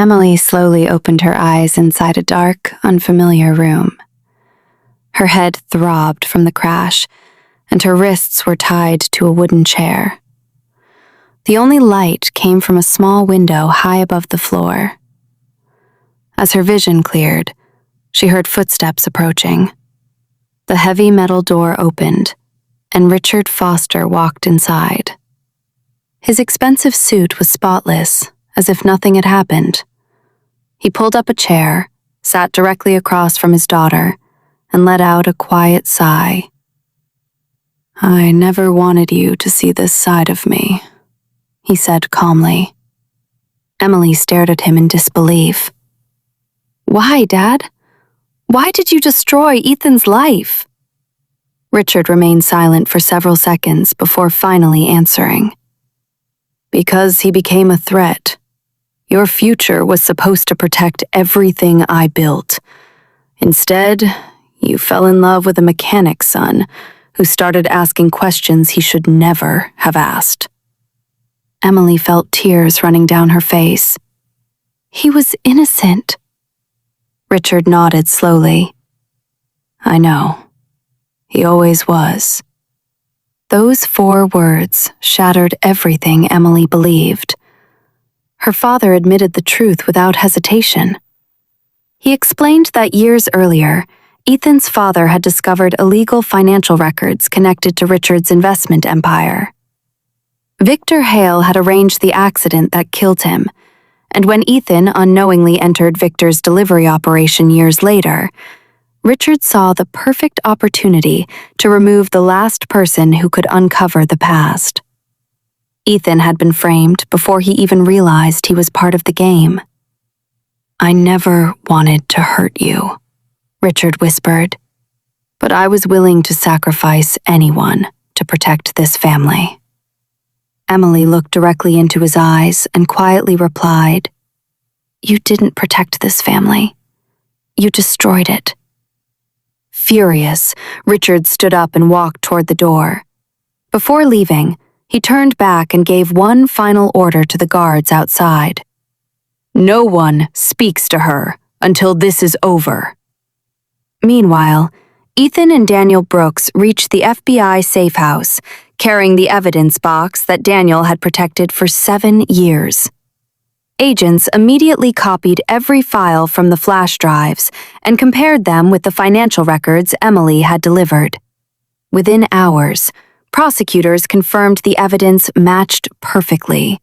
Emily slowly opened her eyes inside a dark, unfamiliar room. Her head throbbed from the crash, and her wrists were tied to a wooden chair. The only light came from a small window high above the floor. As her vision cleared, she heard footsteps approaching. The heavy metal door opened, and Richard Foster walked inside. His expensive suit was spotless, as if nothing had happened. He pulled up a chair, sat directly across from his daughter, and let out a quiet sigh. "I never wanted you to see this side of me," he said calmly. Emily stared at him in disbelief. "Why, Dad? Why did you destroy Ethan's life?" Richard remained silent for several seconds before finally answering. "Because he became a threat. Your future was supposed to protect everything I built. Instead, you fell in love with a mechanic's son who started asking questions he should never have asked." Emily felt tears running down her face. "He was innocent." Richard nodded slowly. "I know. He always was." Those 4 words shattered everything Emily believed. Her father admitted the truth without hesitation. He explained that years earlier, Ethan's father had discovered illegal financial records connected to Richard's investment empire. Victor Hale had arranged the accident that killed him, and when Ethan unknowingly entered Victor's delivery operation years later, Richard saw the perfect opportunity to remove the last person who could uncover the past. Ethan had been framed before he even realized he was part of the game. "I never wanted to hurt you," Richard whispered, "but I was willing to sacrifice anyone to protect this family." Emily looked directly into his eyes and quietly replied, "You didn't protect this family. You destroyed it." Furious, Richard stood up and walked toward the door. Before leaving, he turned back and gave one final order to the guards outside. "No one speaks to her until this is over." Meanwhile, Ethan and Daniel Brooks reached the FBI safe house, carrying the evidence box that Daniel had protected for 7 years. Agents immediately copied every file from the flash drives and compared them with the financial records Emily had delivered. Within hours, prosecutors confirmed the evidence matched perfectly.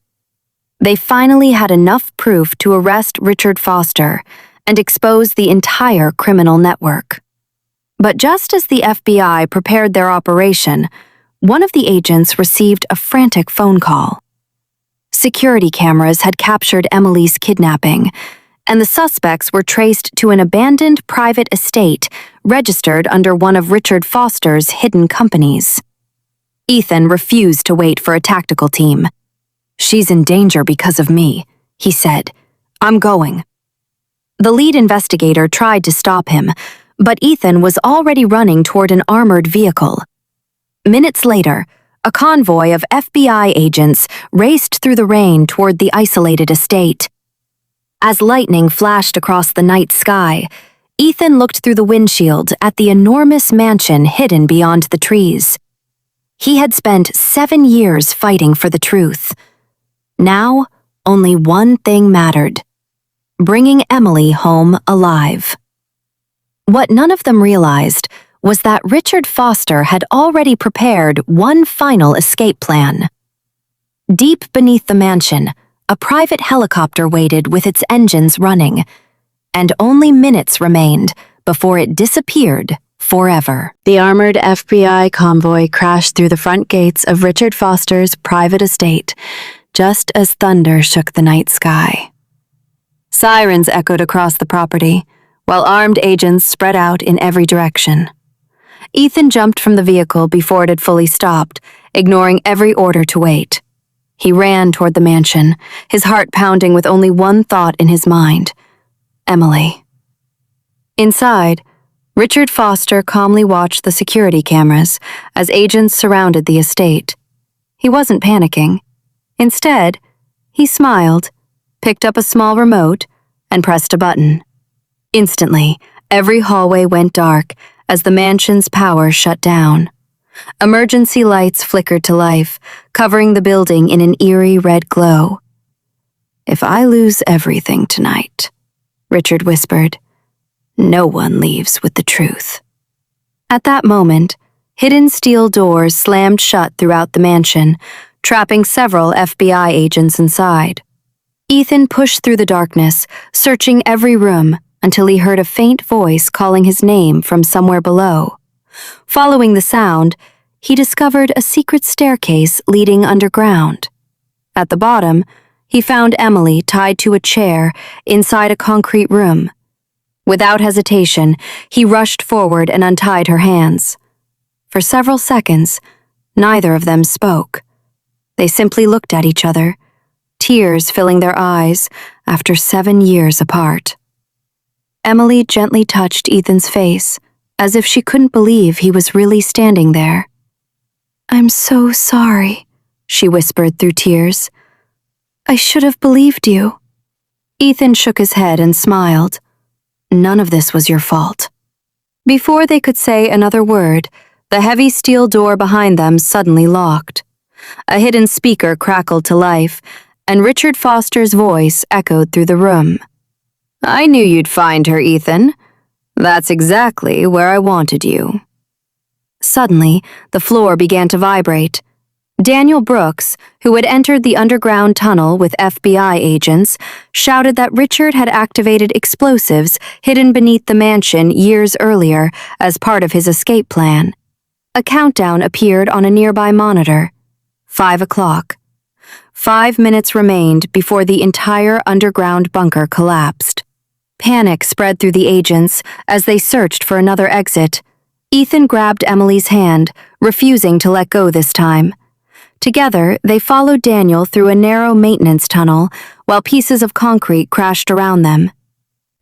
They finally had enough proof to arrest Richard Foster and expose the entire criminal network. But just as the FBI prepared their operation, one of the agents received a frantic phone call. Security cameras had captured Emily's kidnapping, and the suspects were traced to an abandoned private estate registered under one of Richard Foster's hidden companies. Ethan refused to wait for a tactical team. "She's in danger because of me," he said. "I'm going." The lead investigator tried to stop him, but Ethan was already running toward an armored vehicle. Minutes later, a convoy of FBI agents raced through the rain toward the isolated estate. As lightning flashed across the night sky, Ethan looked through the windshield at the enormous mansion hidden beyond the trees. He had spent 7 years fighting for the truth. Now, only one thing mattered: bringing Emily home alive. What none of them realized was that Richard Foster had already prepared one final escape plan. Deep beneath the mansion, a private helicopter waited with its engines running, and only minutes remained before it disappeared forever. The armored FBI convoy crashed through the front gates of Richard Foster's private estate, just as thunder shook the night sky. Sirens echoed across the property, while armed agents spread out in every direction. Ethan jumped from the vehicle before it had fully stopped, ignoring every order to wait. He ran toward the mansion, his heart pounding with only one thought in his mind: Emily. Inside, Richard Foster calmly watched the security cameras as agents surrounded the estate. He wasn't panicking. Instead, he smiled, picked up a small remote, and pressed a button. Instantly, every hallway went dark as the mansion's power shut down. Emergency lights flickered to life, covering the building in an eerie red glow. "If I lose everything tonight," Richard whispered, "no one leaves with the truth." At that moment, hidden steel doors slammed shut throughout the mansion, trapping several FBI agents inside. Ethan pushed through the darkness, searching every room until he heard a faint voice calling his name from somewhere below. Following the sound, he discovered a secret staircase leading underground. At the bottom, he found Emily tied to a chair inside a concrete room. Without hesitation, he rushed forward and untied her hands. For several seconds, neither of them spoke. They simply looked at each other, tears filling their eyes after 7 years apart. Emily gently touched Ethan's face, as if she couldn't believe he was really standing there. "I'm so sorry," she whispered through tears. "I should have believed you." Ethan shook his head and smiled. "None of this was your fault." Before they could say another word, the heavy steel door behind them suddenly locked. A hidden speaker crackled to life, and Richard Foster's voice echoed through the room. "I knew you'd find her, Ethan. That's exactly where I wanted you." Suddenly, the floor began to vibrate. Daniel Brooks, who had entered the underground tunnel with FBI agents, shouted that Richard had activated explosives hidden beneath the mansion years earlier as part of his escape plan. A countdown appeared on a nearby monitor. 5 o'clock. 5 minutes remained before the entire underground bunker collapsed. Panic spread through the agents as they searched for another exit. Ethan grabbed Emily's hand, refusing to let go this time. Together, they followed Daniel through a narrow maintenance tunnel while pieces of concrete crashed around them.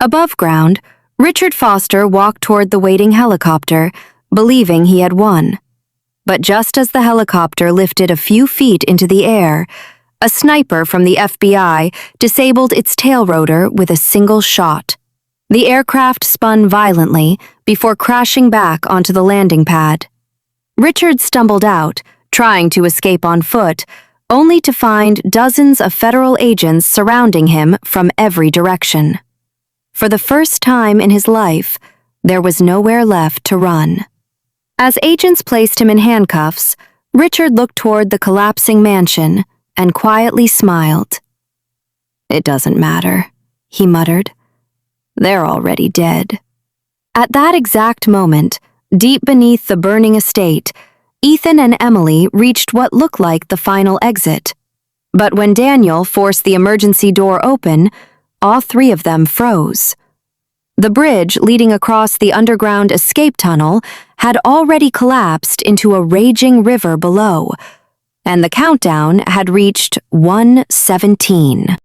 Above ground, Richard Foster walked toward the waiting helicopter, believing he had won. But just as the helicopter lifted a few feet into the air, a sniper from the FBI disabled its tail rotor with a single shot. The aircraft spun violently before crashing back onto the landing pad. Richard stumbled out, trying to escape on foot, only to find dozens of federal agents surrounding him from every direction. For the first time in his life, there was nowhere left to run. As agents placed him in handcuffs, Richard looked toward the collapsing mansion and quietly smiled. "It doesn't matter," he muttered. "They're already dead." At that exact moment, deep beneath the burning estate, Ethan and Emily reached what looked like the final exit. But when Daniel forced the emergency door open, all 3 of them froze. The bridge leading across the underground escape tunnel had already collapsed into a raging river below, and the countdown had reached 1:17.